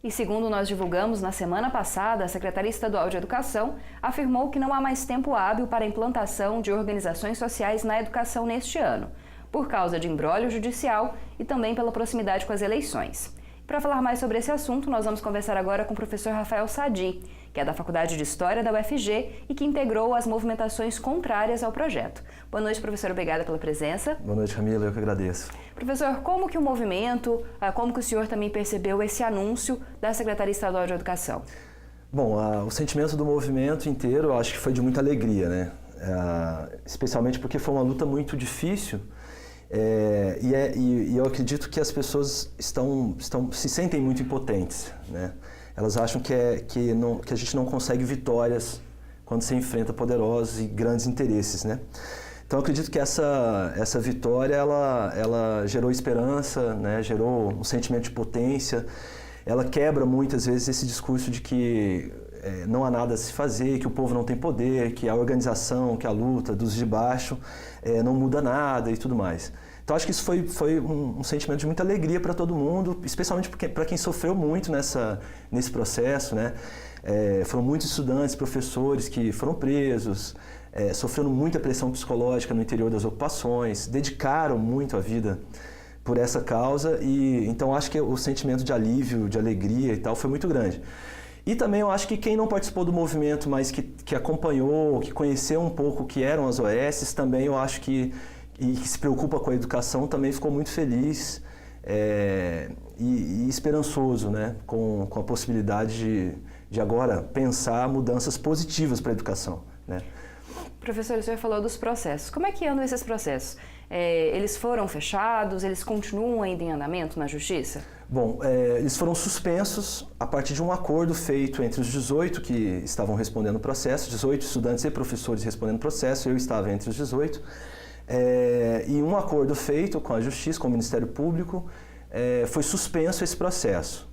E segundo nós divulgamos na semana passada, a Secretaria Estadual de Educação afirmou que não há mais tempo hábil para a implantação de organizações sociais na educação neste ano, por causa de imbróglio judicial e também pela proximidade com as eleições. Para falar mais sobre esse assunto, nós vamos conversar agora com o professor Rafael Sadi, que é da Faculdade de História da UFG e que integrou as movimentações contrárias ao projeto. Boa noite, professor. Obrigada pela presença. Boa noite, Camila. Eu que agradeço. Professor, como que o movimento, como que o senhor também percebeu esse anúncio da Secretaria Estadual de Educação? Bom, o sentimento do movimento inteiro, eu acho que foi de muita alegria, né? Especialmente porque foi uma luta muito difícil. E eu acredito que as pessoas se sentem muito impotentes, né? Elas acham que a gente não consegue vitórias quando se enfrenta poderosos e grandes interesses, né? Então eu acredito que essa vitória ela gerou esperança, né? Gerou um sentimento de potência. Ela quebra muitas vezes esse discurso de que não há nada a se fazer, que o povo não tem poder, que a organização, que a luta dos de baixo não muda nada e tudo mais. Então acho que isso foi um sentimento de muita alegria para todo mundo, especialmente para quem sofreu muito nesse processo, né? Foram muitos estudantes, professores que foram presos, sofrendo muita pressão psicológica no interior das ocupações, dedicaram muito a vida por essa causa e então acho que o sentimento de alívio, de alegria e tal foi muito grande. E também eu acho que quem não participou do movimento, mas que acompanhou, que conheceu um pouco o que eram as OS, também eu acho que se preocupa com a educação, também ficou muito feliz e esperançoso, né? Com a possibilidade de agora pensar mudanças positivas para a educação, né? Professor, o senhor falou dos processos. Como é que andam esses processos? Eles foram fechados? Eles continuam ainda em andamento na Justiça? Bom, eles foram suspensos a partir de um acordo feito entre os 18 que estavam respondendo o processo, 18 estudantes e professores respondendo o processo, eu estava entre os 18, e um acordo feito com a Justiça, com o Ministério Público, foi suspenso esse processo,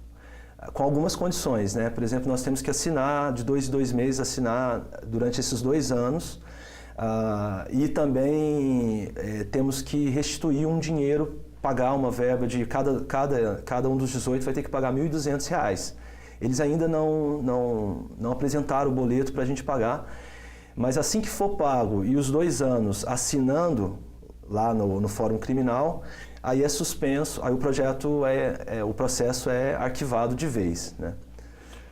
com algumas condições, né? Por exemplo, nós temos que assinar, de 2 em 2 meses, assinar durante esses 2 anos, e também temos que restituir um dinheiro, pagar uma verba de cada um dos 18 vai ter que pagar R$ 1.200. Eles ainda não apresentaram o boleto para a gente pagar, mas assim que for pago e os 2 anos assinando lá no Fórum Criminal, aí é suspenso, aí o processo é arquivado de vez, né?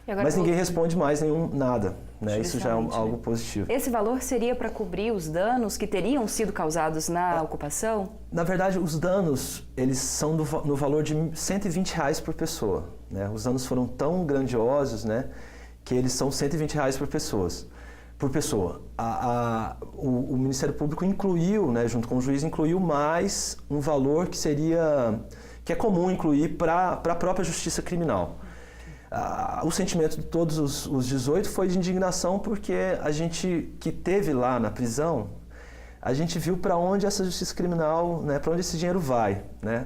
Mas ninguém responde mais nada, né? Isso já é algo positivo. Esse valor seria para cobrir os danos que teriam sido causados na ocupação? Na verdade, os danos, eles são no valor de R$ 120 por pessoa, né? Os danos foram tão grandiosos, né, que eles são R$ 120 por pessoa. O Ministério Público incluiu, né, junto com o juiz, incluiu mais um valor que é comum incluir para a própria justiça criminal. O sentimento de todos os 18 foi de indignação porque a gente que teve lá na prisão, a gente viu para onde essa justiça criminal, né, para onde esse dinheiro vai, né?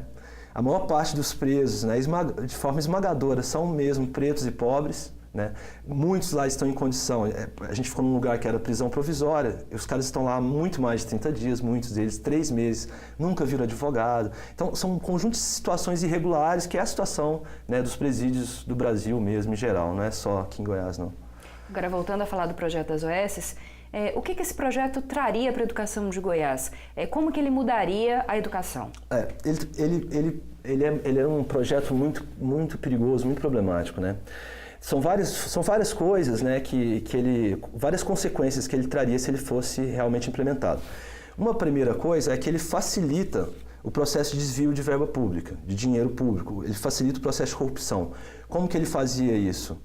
A maior parte dos presos, né, de forma esmagadora, são mesmo pretos e pobres, né? Muitos lá estão em condição, a gente ficou num lugar que era prisão provisória, os caras estão lá há muito mais de 30 dias, muitos deles 3 meses, nunca viram advogado. Então são um conjunto de situações irregulares, que é a situação, né, dos presídios do Brasil mesmo, em geral, não é só aqui em Goiás, não. Agora, voltando a falar do projeto das OS, o que esse projeto traria para a educação de Goiás? Como que ele mudaria a educação? Ele é um projeto muito, muito perigoso, muito problemático, né? São várias coisas, né, várias consequências que ele traria se ele fosse realmente implementado. Uma primeira coisa é que ele facilita o processo de desvio de verba pública, de dinheiro público. Ele facilita o processo de corrupção. Como que ele fazia isso?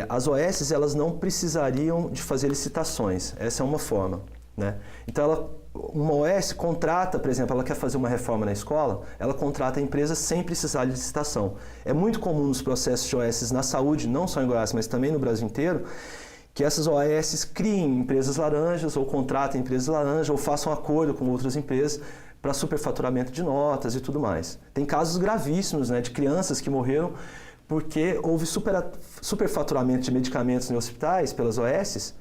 As OS elas não precisariam de fazer licitações. Essa é uma forma, né? Então uma OS contrata, por exemplo, ela quer fazer uma reforma na escola, ela contrata a empresa sem precisar de licitação. É muito comum nos processos de OS na saúde, não só em Goiás, mas também no Brasil inteiro, que essas OS criem empresas laranjas, ou contratem empresas laranjas, ou façam acordo com outras empresas para superfaturamento de notas e tudo mais. Tem casos gravíssimos, né, de crianças que morreram porque houve superfaturamento de medicamentos em hospitais pelas OS,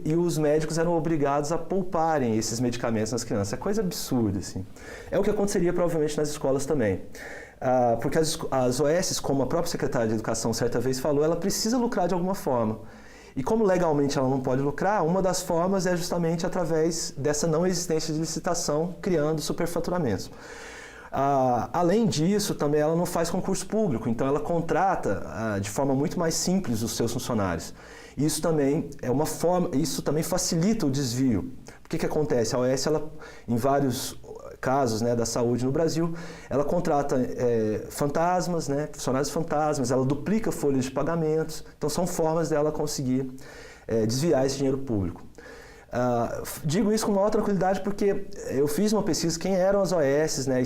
e os médicos eram obrigados a pouparem esses medicamentos nas crianças. É coisa absurda, assim. É o que aconteceria provavelmente nas escolas também. Porque as OS, como a própria secretária de Educação certa vez falou, ela precisa lucrar de alguma forma. E como legalmente ela não pode lucrar, uma das formas é justamente através dessa não existência de licitação, criando superfaturamentos. Além disso, também ela não faz concurso público, então ela contrata de forma muito mais simples os seus funcionários. Isso também é uma forma, isso também facilita o desvio. O que acontece? A OS, ela, em vários casos, né, da saúde no Brasil, ela contrata fantasmas, né, funcionários fantasmas, ela duplica folhas de pagamentos, então são formas dela conseguir desviar esse dinheiro público. Digo isso com maior tranquilidade porque eu fiz uma pesquisa quem eram as OS, né, e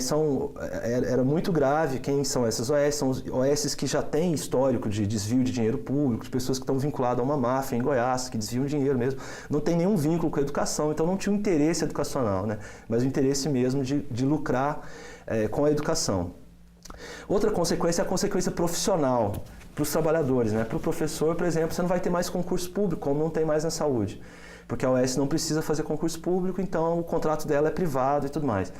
era muito grave quem são essas OS, são OS que já têm histórico de desvio de dinheiro público, de pessoas que estão vinculadas a uma máfia em Goiás, que desviam dinheiro mesmo, não tem nenhum vínculo com a educação, então não tinha um interesse educacional, né, mas o interesse mesmo de lucrar com a educação. Outra consequência é a consequência profissional para os trabalhadores, né, para o professor, por exemplo, você não vai ter mais concurso público, como não tem mais na saúde. Porque a OS não precisa fazer concurso público, então o contrato dela é privado e tudo mais.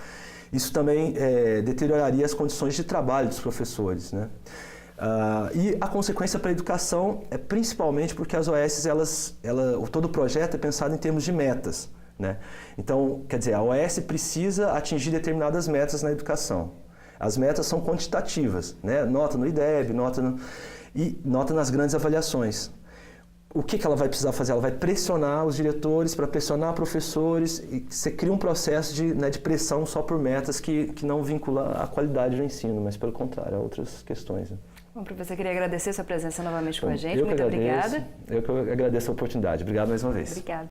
Isso também deterioraria as condições de trabalho dos professores, né? E a consequência para a educação é principalmente porque as OS, todo o projeto é pensado em termos de metas, né? Então, quer dizer, a OS precisa atingir determinadas metas na educação. As metas são quantitativas, né? Nota no IDEB, nota nas grandes avaliações. O que ela vai precisar fazer? Ela vai pressionar os diretores para pressionar professores e você cria um processo de pressão só por metas que não vincula a qualidade do ensino, mas pelo contrário, a outras questões. Né? Bom, professor, queria agradecer a sua presença novamente com a gente. Muito obrigada. Eu que agradeço a oportunidade. Obrigado mais uma vez. Obrigada.